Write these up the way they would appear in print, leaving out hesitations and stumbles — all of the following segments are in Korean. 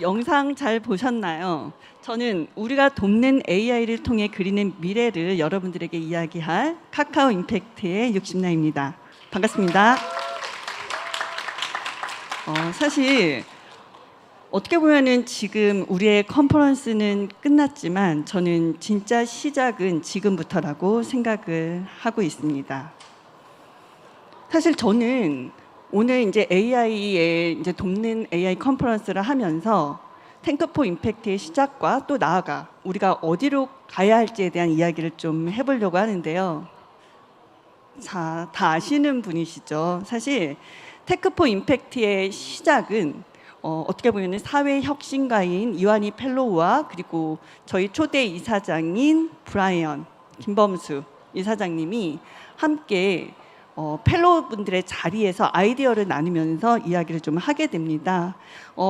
영상 잘 보셨나요? 저는 우리가 돕는 AI를 통해 그리는 미래를 여러분들에게 이야기할 카카오 임팩트의 60나입니다. 반갑습니다. 사실 어떻게 보면은 지금 우리의 컨퍼런스는 끝났지만 저는 진짜 시작은 지금부터라고 생각을 하고 있습니다. 사실 저는 오늘 이제 AI에 이제 돕는 AI 컨퍼런스를 하면서 탱크포 임팩트의 시작과 또 나아가 우리가 어디로 가야 할지에 대한 이야기를 좀 해보려고 하는데요. 자, 다 아시는 분이시죠? 사실 탱크포 임팩트의 시작은 어떻게 보면 사회혁신가인 이완희 펠로우와 그리고 저희 초대 이사장인 브라이언 김범수 이사장님이 함께 펠로우분들의 자리에서 아이디어를 나누면서 이야기를 좀 하게 됩니다.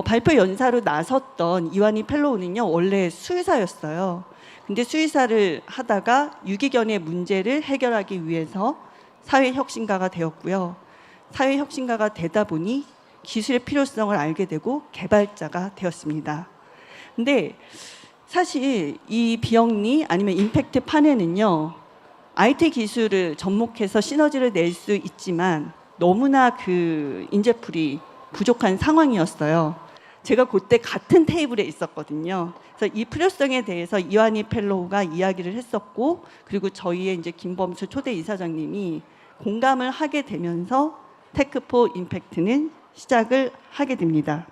발표 연사로 나섰던 이완희 펠로우는요, 원래 수의사였어요. 근데 수의사를 하다가 유기견의 문제를 해결하기 위해서 사회혁신가가 되었고요. 사회혁신가가 되다 보니 기술의 필요성을 알게 되고 개발자가 되었습니다. 근데 사실 이 비영리 아니면 임팩트 판에는요, IT 기술을 접목해서 시너지를 낼 수 있지만 너무나 그 인재풀이 부족한 상황이었어요. 제가 그때 같은 테이블에 있었거든요. 그래서 이 필요성에 대해서 이완희 펠로우가 이야기를 했었고, 그리고 저희의 이제 김범수 초대 이사장님이 공감을 하게 되면서 테크포 임팩트는 시작을 하게 됩니다.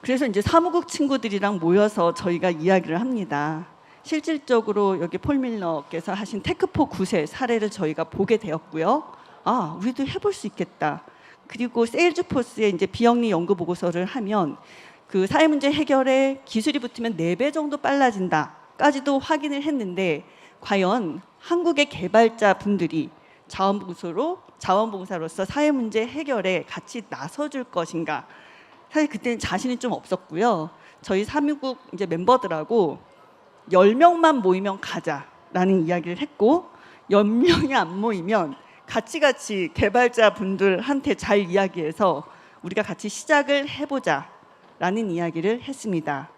그래서 이제 사무국 친구들이랑 모여서 저희가 이야기를 합니다. 실질적으로 여기 폴 밀러께서 하신 테크포 9세 사례를 저희가 보게 되었고요. 아, 우리도 해볼 수 있겠다. 그리고 세일즈포스에 이제 비영리 연구 보고서를 하면 그 사회 문제 해결에 기술이 붙으면 4배 정도 빨라진다까지도 확인을 했는데, 과연 한국의 개발자 분들이 자원봉사로서 사회 문제 해결에 같이 나서줄 것인가? 사실 그때는 자신이 좀 없었고요. 저희 사무국 이제 멤버들하고 10명만 모이면 가자라는 이야기를 했고, 10명이 안 모이면 같이 개발자 분들한테 잘 이야기해서 우리가 같이 시작을 해보자라는 이야기를 했습니다.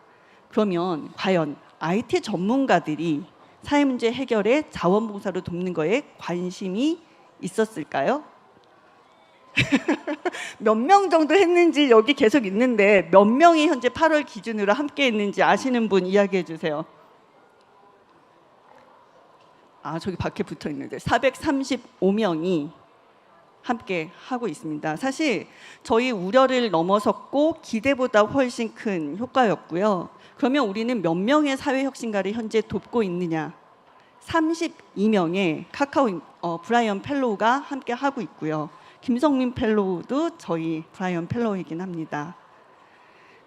그러면 과연 IT 전문가들이 사회문제 해결에 자원봉사로 돕는 거에 관심이 있었을까요? 몇 명 정도 했는지 여기 계속 있는데 몇 명이 현재 8월 기준으로 함께 했는지 아시는 분 이야기해 주세요. 아, 저기 밖에 붙어 있는데 435명이 함께 하고 있습니다. 사실 저희 우려를 넘어섰고 기대보다 훨씬 큰 효과였고요. 그러면 우리는 몇 명의 사회혁신가를 현재 돕고 있느냐? 32명의 카카오 브라이언 펠로우가 함께 하고 있고요. 김성민 펠로우도 저희 브라이언 펠로우이긴 합니다.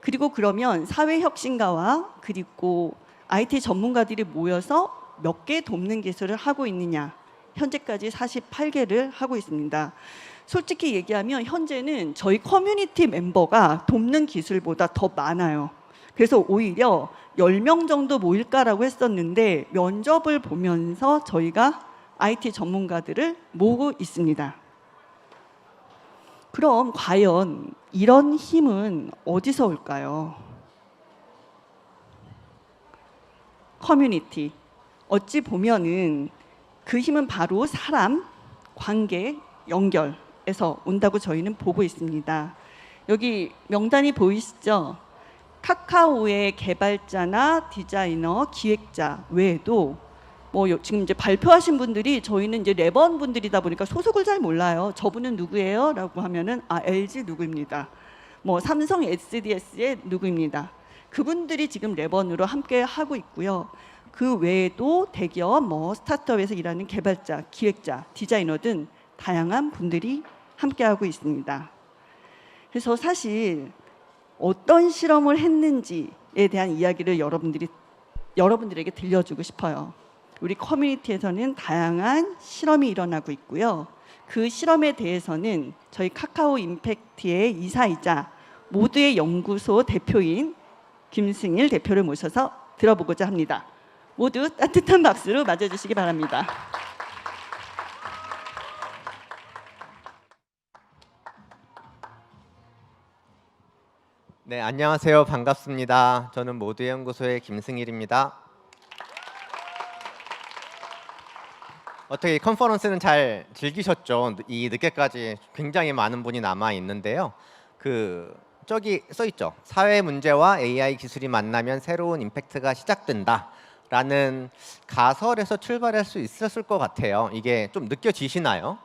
그리고 그러면 사회혁신가와 그리고 IT 전문가들이 모여서 몇 개 돕는 기술을 하고 있느냐? 현재까지 48개를 하고 있습니다. 솔직히 얘기하면 현재는 저희 커뮤니티 멤버가 돕는 기술보다 더 많아요. 그래서 오히려 10명 정도 모일까라고 했었는데 면접을 보면서 저희가 IT 전문가들을 모으고 있습니다. 그럼 과연 이런 힘은 어디서 올까요? 커뮤니티. 어찌 보면은 그 힘은 바로 사람, 관계, 연결에서 온다고 저희는 보고 있습니다. 여기 명단이 보이시죠? 카카오의 개발자나 디자이너, 기획자 외에도 지금 이제 발표하신 분들이 저희는 이제 레번 분들이다 보니까 소속을 잘 몰라요. 저분은 누구예요? 라고 하면은 LG 누구입니다. 삼성 SDS의 누구입니다. 그분들이 지금 레번으로 함께 하고 있고요. 그 외에도 대기업, 스타트업에서 일하는 개발자, 기획자, 디자이너 등 다양한 분들이 함께하고 있습니다. 그래서 사실 어떤 실험을 했는지에 대한 이야기를 여러분들에게 들려주고 싶어요. 우리 커뮤니티에서는 다양한 실험이 일어나고 있고요. 그 실험에 대해서는 저희 카카오 임팩트의 이사이자 모두의 연구소 대표인 김승일 대표를 모셔서 들어보고자 합니다. 모두 따뜻한 박수로 맞아주시기 바랍니다. 네, 안녕하세요. 반갑습니다. 저는 모두연구소의 김승일입니다. 어떻게 컨퍼런스는 잘 즐기셨죠? 이 늦게까지 굉장히 많은 분이 남아 있는데요. 저기 써 있죠. 사회 문제와 AI 기술이 만나면 새로운 임팩트가 시작된다. 라는 가설에서 출발할 수 있었을 것 같아요. 이게 좀 느껴지시나요?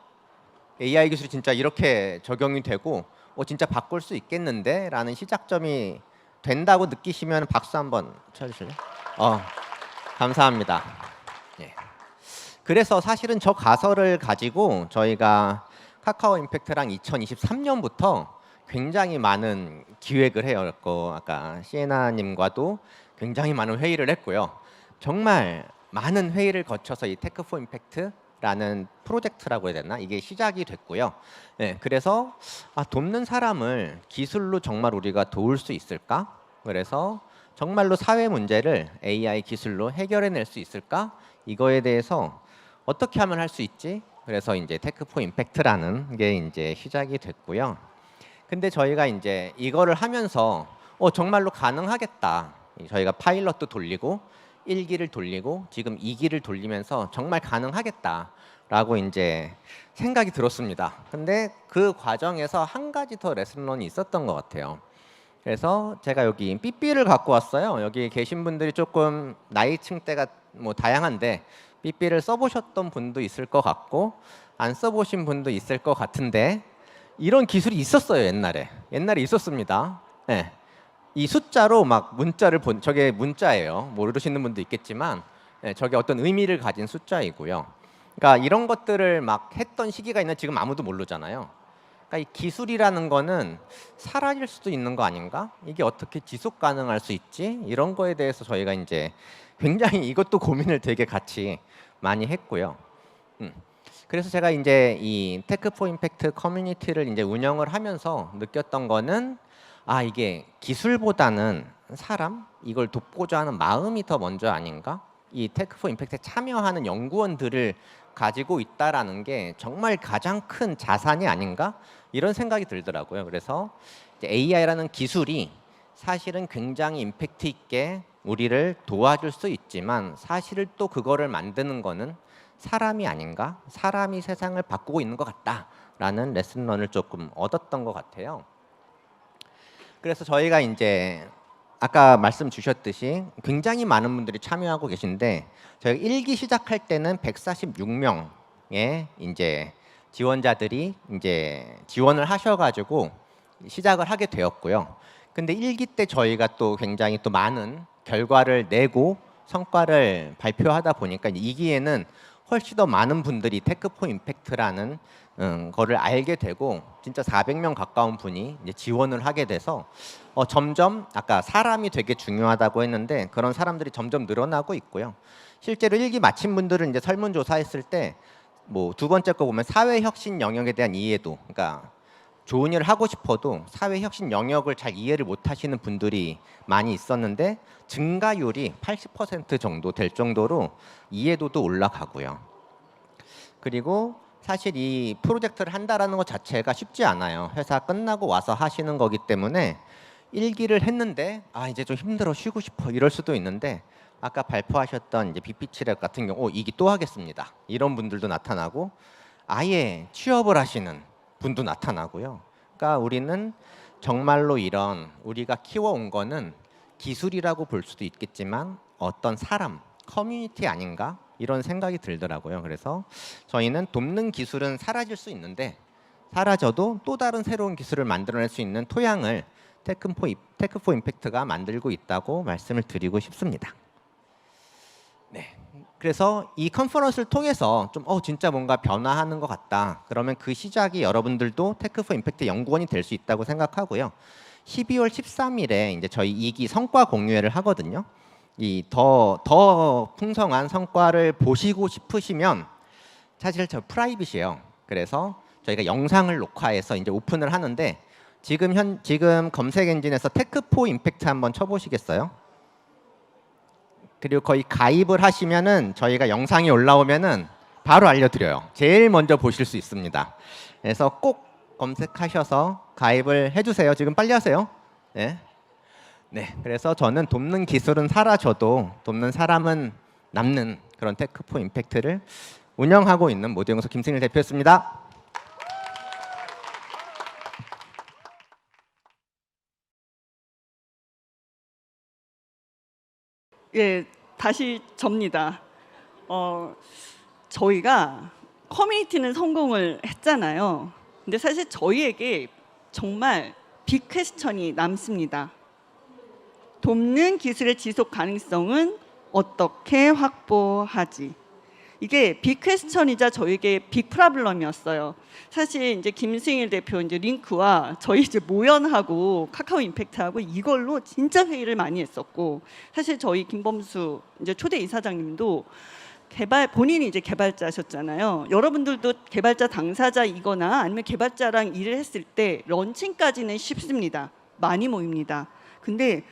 AI 기술이 진짜 이렇게 적용이 되고 진짜 바꿀 수 있겠는데? 라는 시작점이 된다고 느끼시면 박수 한번 쳐주실래요? 감사합니다. 예. 그래서 사실은 저 가설을 가지고 저희가 카카오 임팩트랑 2023년부터 굉장히 많은 기획을 해요. 아까 시에나님과도 굉장히 많은 회의를 했고요. 정말 많은 회의를 거쳐서 이 테크 포 임팩트라는 프로젝트라고 해야 되나? 이게 시작이 됐고요. 네, 그래서 돕는 사람을 기술로 정말 우리가 도울 수 있을까? 그래서 정말로 사회 문제를 AI 기술로 해결해낼 수 있을까? 이거에 대해서 어떻게 하면 할 수 있지? 그래서 이제 테크 포 임팩트라는 게 이제 시작이 됐고요. 근데 저희가 이제 이거를 하면서 정말로 가능하겠다. 저희가 파일럿도 돌리고 1기를 돌리고 지금 2기를 돌리면서 정말 가능하겠다라고 이제 생각이 들었습니다. 근데 그 과정에서 한 가지 더 레슨런이 있었던 것 같아요. 그래서 제가 여기 삐삐를 갖고 왔어요. 여기 계신 분들이 조금 나이층대가 뭐 다양한데 삐삐를 써보셨던 분도 있을 것 같고 안 써보신 분도 있을 것 같은데 이런 기술이 있었어요. 옛날에 있었습니다. 네. 이 숫자로 막 문자를 저게 문자예요. 모르시는 분도 있겠지만 저게 어떤 의미를 가진 숫자이고요. 그러니까 이런 것들을 막 했던 시기가 있나 지금 아무도 모르잖아요. 그러니까 이 기술이라는 거는 사라질 수도 있는 거 아닌가? 이게 어떻게 지속 가능할 수 있지? 이런 거에 대해서 저희가 이제 굉장히 이것도 고민을 되게 같이 많이 했고요. 그래서 제가 이제 이 테크 포 임팩트 커뮤니티를 이제 운영을 하면서 느꼈던 거는 이게 기술보다는 사람 이걸 돕고자 하는 마음이 더 먼저 아닌가? 이 테크 포 임팩트에 참여하는 연구원들을 가지고 있다라는 게 정말 가장 큰 자산이 아닌가? 이런 생각이 들더라고요. 그래서 AI라는 기술이 사실은 굉장히 임팩트 있게 우리를 도와줄 수 있지만 사실 또 그거를 만드는 거는 사람이 아닌가? 사람이 세상을 바꾸고 있는 것 같다라는 레슨런을 조금 얻었던 것 같아요. 그래서 저희가 이제 아까 말씀 주셨듯이 굉장히 많은 분들이 참여하고 계신데 저희가 1기 시작할 때는 146명의 이제 지원자들이 이제 지원을 하셔가지고 시작을 하게 되었고요. 근데 1기 때 저희가 또 굉장히 또 많은 결과를 내고 성과를 발표하다 보니까 2기에는 훨씬 더 많은 분들이 테크 포 임팩트라는 거를 알게 되고 진짜 400명 가까운 분이 이제 지원을 하게 돼서 점점 아까 사람이 되게 중요하다고 했는데 그런 사람들이 점점 늘어나고 있고요. 실제로 1기 마친 분들은 이제 설문조사했을 때 뭐 두 번째 거 보면 사회혁신 영역에 대한 이해도, 그러니까 좋은 일을 하고 싶어도 사회혁신 영역을 잘 이해를 못 하시는 분들이 많이 있었는데 증가율이 80% 정도 될 정도로 이해도도 올라가고요. 그리고 사실 이 프로젝트를 한다라는 것 자체가 쉽지 않아요. 회사 끝나고 와서 하시는 거기 때문에 1기를 했는데 이제 좀 힘들어 쉬고 싶어 이럴 수도 있는데 아까 발표하셨던 이제 BP7랩 같은 경우 2기 또 하겠습니다. 이런 분들도 나타나고 아예 취업을 하시는 분도 나타나고요. 그러니까 우리는 정말로 이런 우리가 키워온 거는 기술이라고 볼 수도 있겠지만 어떤 사람, 커뮤니티 아닌가? 이런 생각이 들더라고요. 그래서 저희는 돕는 기술은 사라질 수 있는데 사라져도 또 다른 새로운 기술을 만들어낼 수 있는 토양을 테크 포 임팩트가 만들고 있다고 말씀을 드리고 싶습니다. 네. 그래서 이 컨퍼런스를 통해서 좀 진짜 뭔가 변화하는 것 같다. 그러면 그 시작이 여러분들도 테크 포 임팩트 연구원이 될 수 있다고 생각하고요. 12월 13일에 이제 저희 2기 성과 공유회를 하거든요. 이 더 풍성한 성과를 보시고 싶으시면 사실 저 프라이빗이에요. 그래서 저희가 영상을 녹화해서 이제 오픈을 하는데 지금 검색 엔진에서 테크 포 임팩트 한번 쳐보시겠어요? 그리고 거의 가입을 하시면은 저희가 영상이 올라오면은 바로 알려드려요. 제일 먼저 보실 수 있습니다. 그래서 꼭 검색하셔서 가입을 해주세요. 지금 빨리 하세요. 네. 네, 그래서 저는 돕는 기술은 사라져도 돕는 사람은 남는 그런 테크4 임팩트를 운영하고 있는 모두영서 김승일 대표였습니다. 예, 다시 접니다. 저희가 커뮤니티는 성공을 했잖아요. 근데 사실 저희에게 정말 빅 퀘스천이 남습니다. 돕는 기술의 지속 가능성은 어떻게 확보하지? 이게 빅 퀘스천이자 저에게 빅 프로블럼이었어요. 사실 이제 김승일 대표 이제 링크와 저희 이제 모연하고 카카오 임팩트하고 이걸로 진짜 회의를 많이 했었고, 사실 저희 김범수 이제 초대 이사장님도 본인이 이제 개발자셨잖아요. 여러분들도 개발자 당사자이거나 아니면 개발자랑 일을 했을 때 런칭까지는 쉽습니다. 많이 모입니다. 근데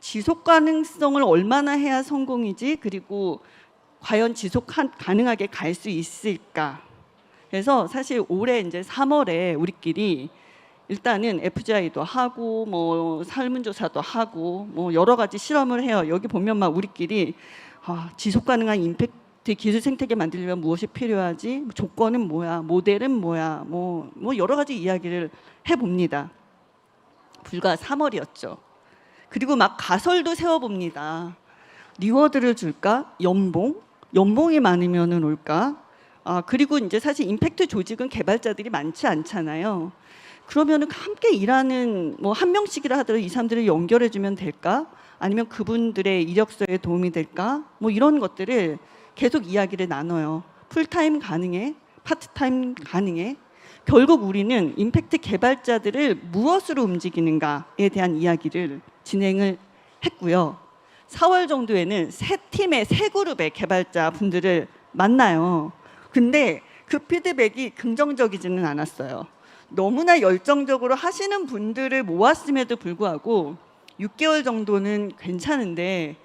지속 가능성을 얼마나 해야 성공이지, 그리고 과연 지속 가능하게 갈 수 있을까? 그래서 사실 올해 이제 3월에 우리끼리 일단은 FGI도 하고 뭐 설문조사도 하고 뭐 여러 가지 실험을 해요. 여기 보면 막 우리끼리 지속 가능한 임팩트 기술 생태계 만들려면 무엇이 필요하지? 조건은 뭐야? 모델은 뭐야? 뭐 여러 가지 이야기를 해봅니다. 불과 3월이었죠. 그리고 막 가설도 세워봅니다. 리워드를 줄까? 연봉이 많으면은 올까? 그리고 이제 사실 임팩트 조직은 개발자들이 많지 않잖아요. 그러면은 함께 일하는 뭐 한 명씩이라 하더라도 이 사람들을 연결해주면 될까? 아니면 그분들의 이력서에 도움이 될까? 뭐 이런 것들을 계속 이야기를 나눠요. 풀타임 가능해? 파트타임 가능해? 결국 우리는 임팩트 개발자들을 무엇으로 움직이는가에 대한 이야기를 진행을 했고요. 4월 정도에는 세 팀의 세 그룹의 개발자 분들을 만나요. 근데 그 피드백이 긍정적이지는 않았어요. 너무나 열정적으로 하시는 분들을 모았음에도 불구하고 6개월 정도는 괜찮은데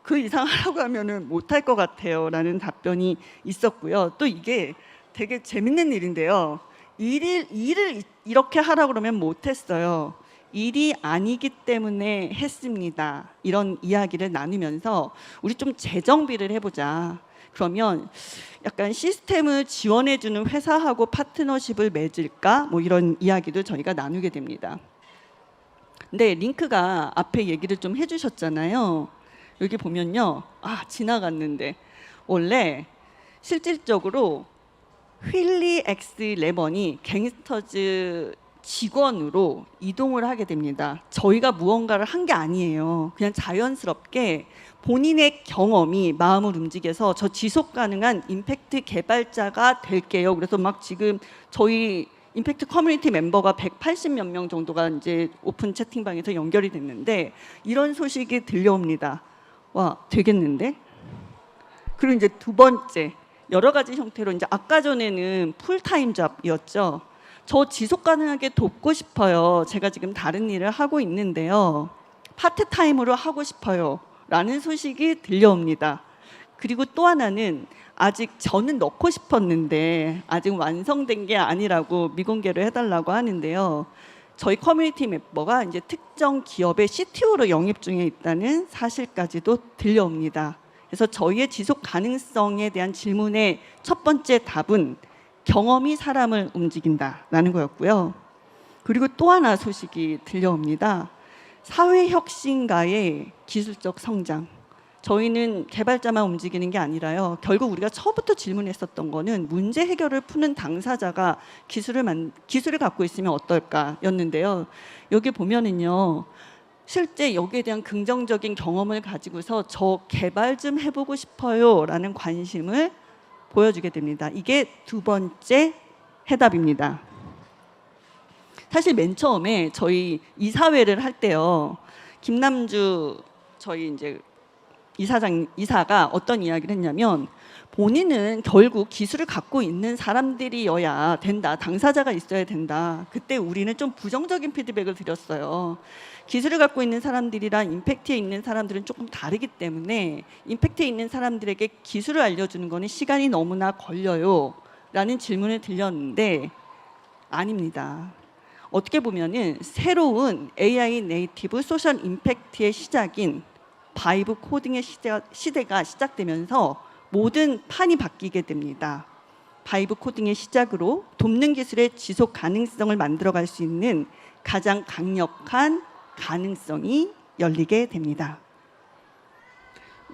그 이상 하라고 하면은 못할 것 같아요 라는 답변이 있었고요. 또 이게 되게 재밌는 일인데요. 일을 이렇게 하라고 그러면 못했어요. 일이 아니기 때문에 했습니다. 이런 이야기를 나누면서 우리 좀 재정비를 해보자. 그러면 약간 시스템을 지원해주는 회사하고 파트너십을 맺을까? 뭐 이런 이야기도 저희가 나누게 됩니다. 근데 링크가 앞에 얘기를 좀 해주셨잖아요. 여기 보면요. 지나갔는데 원래 실질적으로 휠리 엑스 레번이 갱스터즈 직원으로 이동을 하게 됩니다. 저희가 무언가를 한 게 아니에요. 그냥 자연스럽게 본인의 경험이 마음을 움직여서 저 지속 가능한 임팩트 개발자가 될게요. 그래서 막 지금 저희 임팩트 커뮤니티 멤버가 180몇 명 정도가 이제 오픈 채팅방에서 연결이 됐는데 이런 소식이 들려옵니다. 와, 되겠는데? 그리고 이제 두 번째, 여러 가지 형태로 이제 아까 전에는 풀타임 잡이었죠. 저 지속 가능하게 돕고 싶어요. 제가 지금 다른 일을 하고 있는데요. 파트타임으로 하고 싶어요. 라는 소식이 들려옵니다. 그리고 또 하나는 아직 저는 넣고 싶었는데 아직 완성된 게 아니라고 미공개를 해달라고 하는데요. 저희 커뮤니티 멤버가 이제 특정 기업의 CTO로 영입 중에 있다는 사실까지도 들려옵니다. 그래서 저희의 지속 가능성에 대한 질문의 첫 번째 답은 경험이 사람을 움직인다라는 거였고요. 그리고 또 하나 소식이 들려옵니다. 사회혁신가의 기술적 성장. 저희는 개발자만 움직이는 게 아니라요. 결국 우리가 처음부터 질문했었던 거는 문제 해결을 푸는 당사자가 기술을 갖고 있으면 어떨까였는데요. 여기 보면은요. 실제 여기에 대한 긍정적인 경험을 가지고서 저 개발 좀 해보고 싶어요라는 관심을 보여주게 됩니다. 이게 두 번째 해답입니다. 사실 맨 처음에 저희 이사회를 할 때요. 김남주 저희 이제 이사가 어떤 이야기를 했냐면 본인은 결국 기술을 갖고 있는 사람들이어야 된다. 당사자가 있어야 된다. 그때 우리는 좀 부정적인 피드백을 드렸어요. 기술을 갖고 있는 사람들이랑 임팩트에 있는 사람들은 조금 다르기 때문에 임팩트에 있는 사람들에게 기술을 알려주는 거는 시간이 너무나 걸려요. 라는 질문을 드렸는데 아닙니다. 어떻게 보면은 새로운 AI 네이티브 소셜 임팩트의 시작인 바이브 코딩의 시대가 시작되면서 모든 판이 바뀌게 됩니다. 바이브 코딩의 시작으로 돕는 기술의 지속 가능성을 만들어갈 수 있는 가장 강력한 가능성이 열리게 됩니다.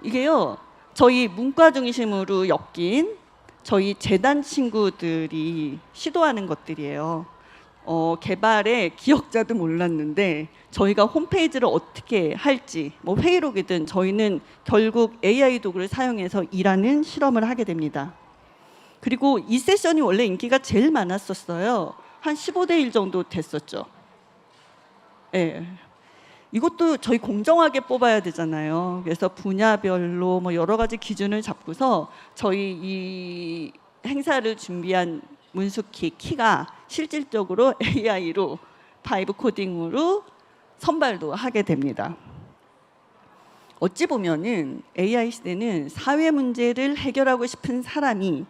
이게요, 저희 문과 중심으로 엮인 저희 재단 친구들이 시도하는 것들이에요. 개발의 기억자도 몰랐는데 저희가 홈페이지를 어떻게 할지 뭐 회의록이든 저희는 결국 AI 도구를 사용해서 일하는 실험을 하게 됩니다. 그리고 이 세션이 원래 인기가 제일 많았었어요. 한 15대 1 정도 됐었죠. 네. 이것도 저희 공정하게 뽑아야 되잖아요. 그래서 분야별로 뭐 여러 가지 기준을 잡고서 저희 이 행사를 준비한 문수키 키가 실질적으로 AI로 바이브 코딩으로 선발도 하게 됩니다. 어찌 보면은 AI 시대는 사회 문제를 해결하고 싶은 사람이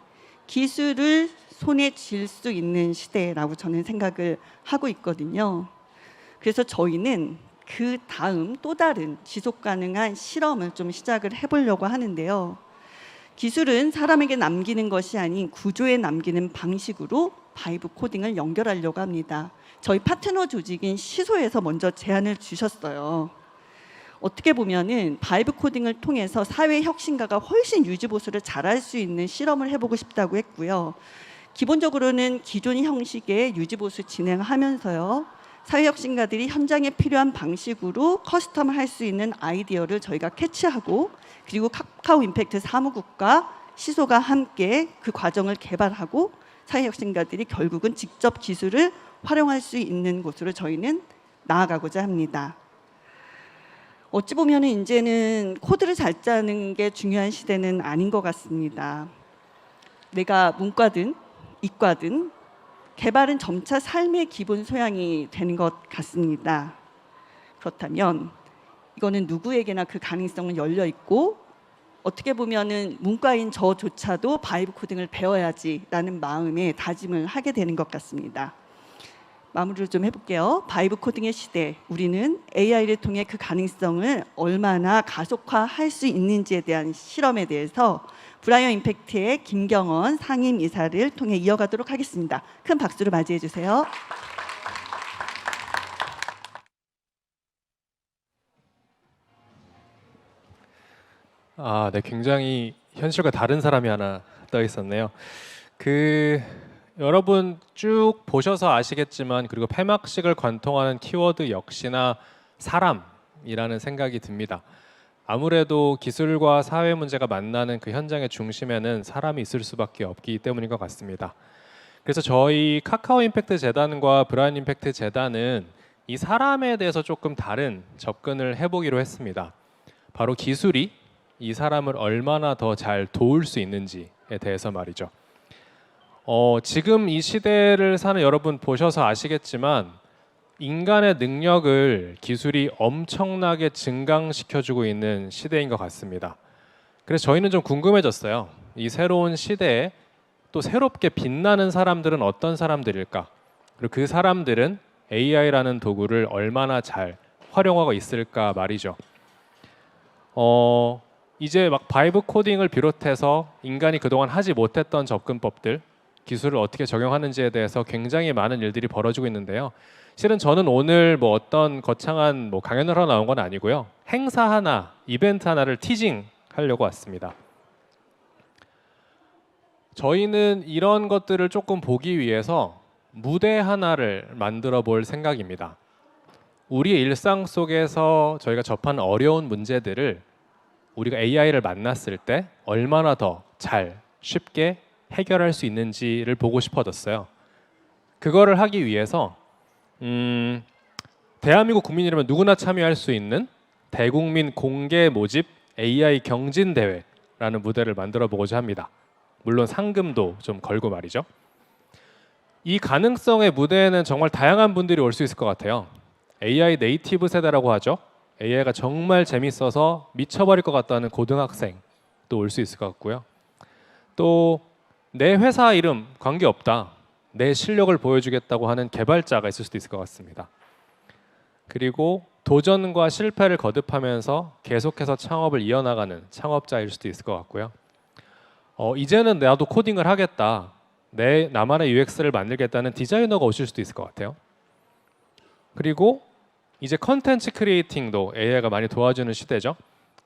기술을 손에 쥘 수 있는 시대라고 저는 생각을 하고 있거든요. 그래서 저희는 그 다음 또 다른 지속 가능한 실험을 좀 시작을 해보려고 하는데요. 기술은 사람에게 남기는 것이 아닌 구조에 남기는 방식으로 바이브 코딩을 연결하려고 합니다. 저희 파트너 조직인 시소에서 먼저 제안을 주셨어요. 어떻게 보면은 바이브 코딩을 통해서 사회 혁신가가 훨씬 유지보수를 잘할 수 있는 실험을 해보고 싶다고 했고요. 기본적으로는 기존 형식의 유지보수 진행하면서요. 사회혁신가들이 현장에 필요한 방식으로 커스텀할 수 있는 아이디어를 저희가 캐치하고 그리고 카카오 임팩트 사무국과 시소가 함께 그 과정을 개발하고 사회혁신가들이 결국은 직접 기술을 활용할 수 있는 곳으로 저희는 나아가고자 합니다. 어찌 보면 이제는 코드를 잘 짜는 게 중요한 시대는 아닌 것 같습니다. 내가 문과든 이과든 개발은 점차 삶의 기본 소양이 되는 것 같습니다. 그렇다면 이거는 누구에게나 그 가능성은 열려 있고 어떻게 보면은 문과인 저조차도 바이브 코딩을 배워야지라는 마음에 다짐을 하게 되는 것 같습니다. 마무리를 좀 해볼게요. 바이브 코딩의 시대, 우리는 AI를 통해 그 가능성을 얼마나 가속화할 수 있는지에 대한 실험에 대해서 브라이언 임팩트의 김경원 상임 이사를 통해 이어가도록 하겠습니다. 큰 박수로 맞이해 주세요. 네, 굉장히 현실과 다른 사람이 하나 떠 있었네요. 여러분 쭉 보셔서 아시겠지만 그리고 폐막식을 관통하는 키워드 역시나 사람이라는 생각이 듭니다. 아무래도 기술과 사회 문제가 만나는 그 현장의 중심에는 사람이 있을 수밖에 없기 때문인 것 같습니다. 그래서 저희 카카오 임팩트 재단과 브라이언 임팩트 재단은 이 사람에 대해서 조금 다른 접근을 해보기로 했습니다. 바로 기술이 이 사람을 얼마나 더 잘 도울 수 있는지에 대해서 말이죠. 지금 이 시대를 사는 여러분 보셔서 아시겠지만 인간의 능력을 기술이 엄청나게 증강시켜주고 있는 시대인 것 같습니다. 그래서 저희는 좀 궁금해졌어요. 이 새로운 시대에 또 새롭게 빛나는 사람들은 어떤 사람들일까? 그리고 그 사람들은 AI라는 도구를 얼마나 잘 활용하고 있을까 말이죠. 이제 막 바이브 코딩을 비롯해서 인간이 그동안 하지 못했던 접근법들, 기술을 어떻게 적용하는지에 대해서 굉장히 많은 일들이 벌어지고 있는데요. 실은 저는 오늘 뭐 어떤 거창한 뭐 강연을 하러 나온 건 아니고요. 행사 하나, 이벤트 하나를 티징 하려고 왔습니다. 저희는 이런 것들을 조금 보기 위해서 무대 하나를 만들어 볼 생각입니다. 우리의 일상 속에서 저희가 접하는 어려운 문제들을 우리가 AI를 만났을 때 얼마나 더 잘, 쉽게 해결할 수 있는지를 보고 싶어졌어요. 그거를 하기 위해서 대한민국 국민이라면 누구나 참여할 수 있는 대국민 공개 모집 AI 경진 대회라는 무대를 만들어 보고자 합니다. 물론 상금도 좀 걸고 말이죠. 이 가능성의 무대에는 정말 다양한 분들이 올 수 있을 것 같아요. AI 네이티브 세대라고 하죠. AI가 정말 재밌어서 미쳐버릴 것 같다는 고등학생도 올 수 있을 것 같고요. 또 내 회사 이름 관계없다. 내 실력을 보여주겠다고 하는 개발자가 있을 수도 있을 것 같습니다. 그리고 도전과 실패를 거듭하면서 계속해서 창업을 이어나가는 창업자일 수도 있을 것 같고요. 이제는 나도 코딩을 하겠다, 나만의 UX를 만들겠다는 디자이너가 오실 수도 있을 것 같아요. 그리고 이제 컨텐츠 크리에이팅도 AI가 많이 도와주는 시대죠.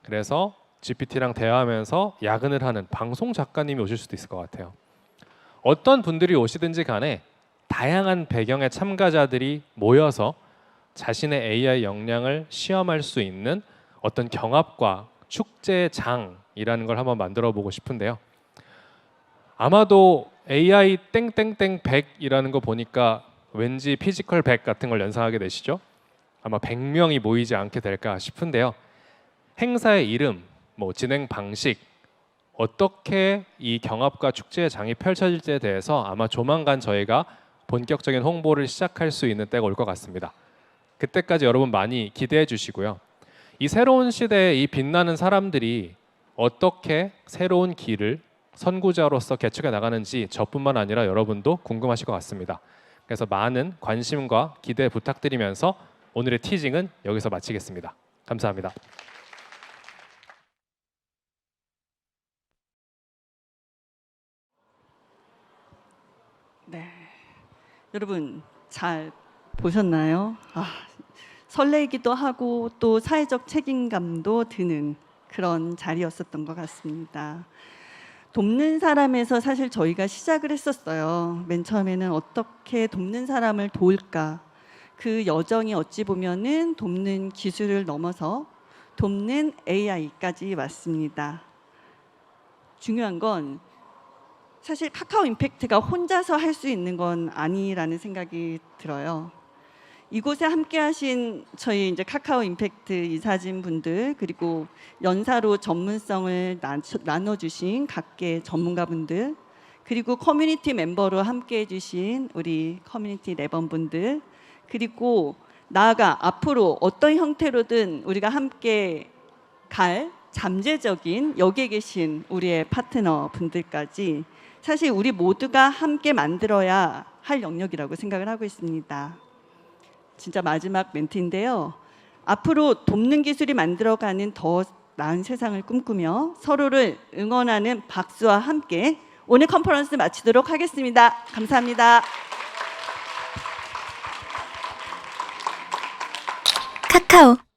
그래서 GPT랑 대화하면서 야근을 하는 방송 작가님이 오실 수도 있을 것 같아요. 어떤 분들이 오시든지 간에 다양한 배경의 참가자들이 모여서 자신의 AI 역량을 시험할 수 있는 어떤 경합과 축제장이라는 걸 한번 만들어 보고 싶은데요. 아마도 AI 땡땡땡 100이라는 거 보니까 왠지 피지컬 100 같은 걸 연상하게 되시죠? 아마 100명이 모이지 않게 될까 싶은데요. 행사의 이름, 진행 방식, 어떻게 이 경합과 축제의 장이 펼쳐질지에 대해서 아마 조만간 저희가 본격적인 홍보를 시작할 수 있는 때가 올 것 같습니다. 그때까지 여러분 많이 기대해 주시고요. 이 새로운 시대에 이 빛나는 사람들이 어떻게 새로운 길을 선구자로서 개척해 나가는지 저뿐만 아니라 여러분도 궁금하실 것 같습니다. 그래서 많은 관심과 기대 부탁드리면서 오늘의 티징은 여기서 마치겠습니다. 감사합니다. 네, 여러분 잘 보셨나요? 설레기도 하고 또 사회적 책임감도 드는 그런 자리였었던 것 같습니다. 돕는 사람에서 사실 저희가 시작을 했었어요. 맨 처음에는 어떻게 돕는 사람을 도울까? 그 여정이 어찌 보면은 돕는 기술을 넘어서 돕는 AI까지 왔습니다. 중요한 건 사실 카카오 임팩트가 혼자서 할 수 있는 건 아니라는 생각이 들어요. 이곳에 함께하신 저희 이제 카카오 임팩트 이사진 분들, 그리고 연사로 전문성을 나눠주신 각계 전문가분들, 그리고 커뮤니티 멤버로 함께해주신 우리 커뮤니티 레번분들, 그리고 나아가 앞으로 어떤 형태로든 우리가 함께 갈 잠재적인 여기에 계신 우리의 파트너 분들까지 사실 우리 모두가 함께 만들어야 할 영역이라고 생각을 하고 있습니다. 진짜 마지막 멘트인데요. 앞으로 돕는 기술이 만들어가는 더 나은 세상을 꿈꾸며 서로를 응원하는 박수와 함께 오늘 컨퍼런스 마치도록 하겠습니다. 감사합니다. 카카오